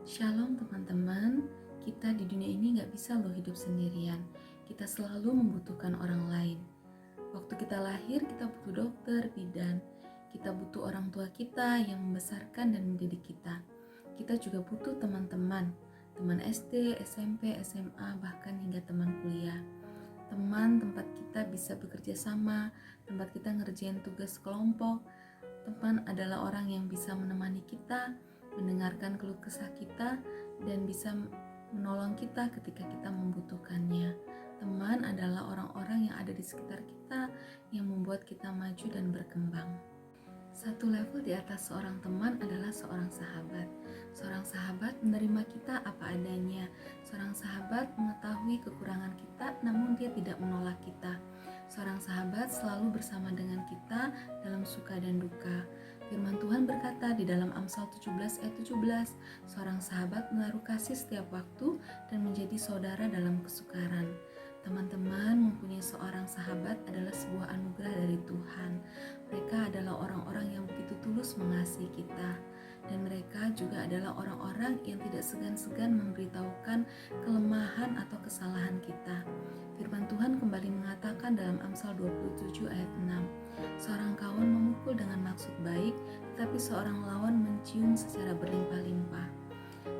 Shalom teman-teman, kita di dunia ini gak bisa loh hidup sendirian. Kita selalu membutuhkan orang lain. Waktu kita lahir, kita butuh dokter, bidan. Kita butuh orang tua kita yang membesarkan dan mendidik kita. Kita juga butuh teman-teman, teman SD, SMP, SMA, bahkan hingga teman kuliah. Teman tempat kita bisa bekerja sama, tempat kita ngerjain tugas kelompok. Teman adalah orang yang bisa menemani kita, mendengarkan keluh kesah kita, dan bisa menolong kita ketika kita membutuhkannya. Teman adalah orang-orang yang ada di sekitar kita yang membuat kita maju dan berkembang. Satu level di atas seorang teman adalah seorang sahabat. Seorang sahabat menerima kita apa adanya. Seorang sahabat mengetahui kekurangan kita, namun dia tidak menolak kita. Seorang sahabat selalu bersama dengan kita dalam suka dan duka. Firman Tuhan berkata di dalam Amsal 17 ayat 17, seorang sahabat menaruh kasih setiap waktu dan menjadi saudara dalam kesukaran. Teman-teman, mempunyai seorang sahabat adalah sebuah anugerah dari Tuhan. Mereka adalah orang-orang yang begitu tulus mengasihi kita. Dan mereka juga adalah orang-orang yang tidak segan-segan memberitahukan kelemahan atau kesalahan kita. Firman Tuhan kembali mengatakan dalam Amsal 27 ayat 6, seorang kawan memukul dengan maksud baik, tetapi seorang lawan mencium secara berlimpah-limpah.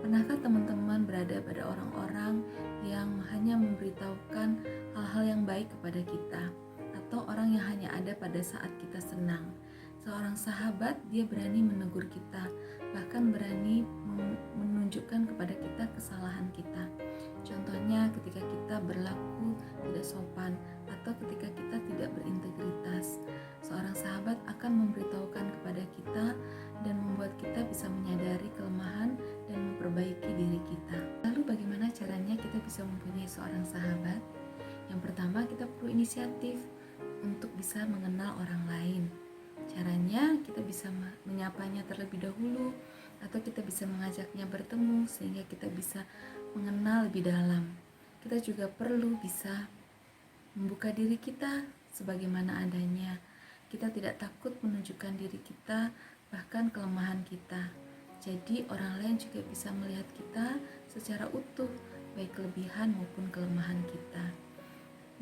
Pernahkah teman-teman berada pada orang-orang yang hanya memberitahukan hal-hal yang baik kepada kita, atau orang yang hanya ada pada saat kita senang? Seorang sahabat, dia berani menegur kita, bahkan berani menunjukkan kepada kita kesalahan kita. Contohnya ketika kita berlaku tidak sopan atau ketika kita tidak berintegritas. Seorang sahabat akan memberitahukan kepada kita dan membuat kita bisa menyadari kelemahan dan memperbaiki diri kita. Lalu bagaimana caranya kita bisa mempunyai seorang sahabat? Yang pertama, kita perlu inisiatif untuk bisa mengenal orang lain. Caranya kita bisa menyapanya terlebih dahulu, atau kita bisa mengajaknya bertemu sehingga kita bisa mengenal lebih dalam. Kita juga perlu bisa membuka diri kita sebagaimana adanya. Kita tidak takut menunjukkan diri kita, bahkan kelemahan kita. Jadi orang lain juga bisa melihat kita secara utuh, baik kelebihan maupun kelemahan kita.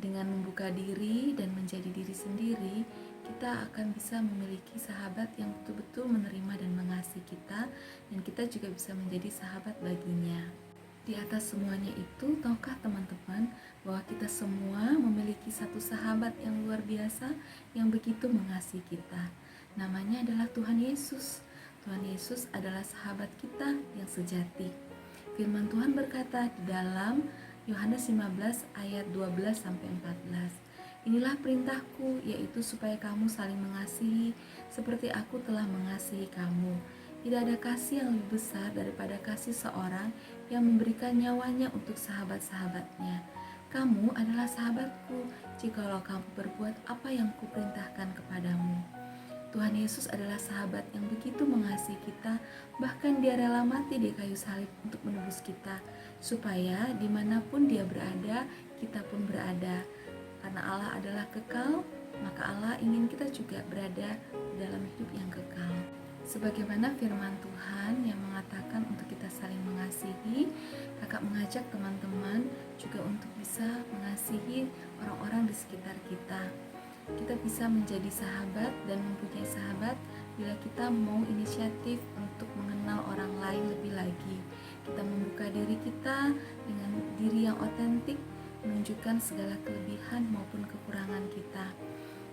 Dengan membuka diri dan menjadi diri sendiri, kita akan bisa memiliki sahabat yang betul-betul menerima dan mengasihi kita, dan kita juga bisa menjadi sahabat baginya. Di atas semuanya itu, tahukah teman-teman bahwa kita semua memiliki satu sahabat yang luar biasa yang begitu mengasihi kita. Namanya adalah Tuhan Yesus. Tuhan Yesus adalah sahabat kita yang sejati. Firman Tuhan berkata di dalam Yohanes 15 ayat 12-14, inilah perintahku, yaitu supaya kamu saling mengasihi seperti aku telah mengasihi kamu. Tidak ada kasih yang lebih besar daripada kasih seorang yang memberikan nyawanya untuk sahabat-sahabatnya. Kamu adalah sahabatku jikalau kamu berbuat apa yang kuperintahkan kepadamu. Tuhan Yesus adalah sahabat yang begitu mengasihi kita, bahkan dia rela mati di kayu salib untuk menebus kita, supaya dimanapun dia berada, kita pun berada. Karena Allah adalah kekal, maka Allah ingin kita juga berada dalam hidup yang kekal. Sebagaimana firman Tuhan yang mengatakan untuk kita saling mengasihi, kakak mengajak teman-teman juga untuk bisa mengasihi orang-orang di sekitar kita. Kita bisa menjadi sahabat dan mempunyai sahabat bila kita mau inisiatif untuk mengenal orang lain lebih lagi. Kita membuka diri kita dengan diri yang otentik, menunjukkan segala kelebihan maupun kekurangan kita.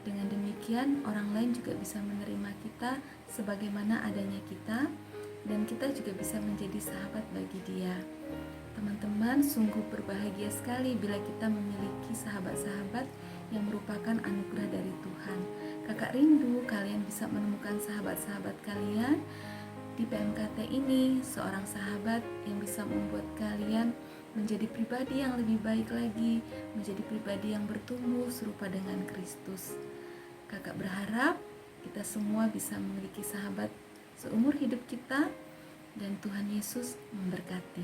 Dengan demikian, orang lain juga bisa menerima kita sebagaimana adanya kita, dan kita juga bisa menjadi sahabat bagi dia. Teman-teman, sungguh berbahagia sekali bila kita memiliki sahabat-sahabat yang merupakan anugerah dari Tuhan. Kakak rindu kalian bisa menemukan sahabat-sahabat kalian di PMKT ini, seorang sahabat yang bisa membuat kalian menjadi pribadi yang lebih baik lagi, menjadi pribadi yang bertumbuh serupa dengan Kristus. Kakak berharap kita semua bisa memiliki sahabat seumur hidup kita, dan Tuhan Yesus memberkati.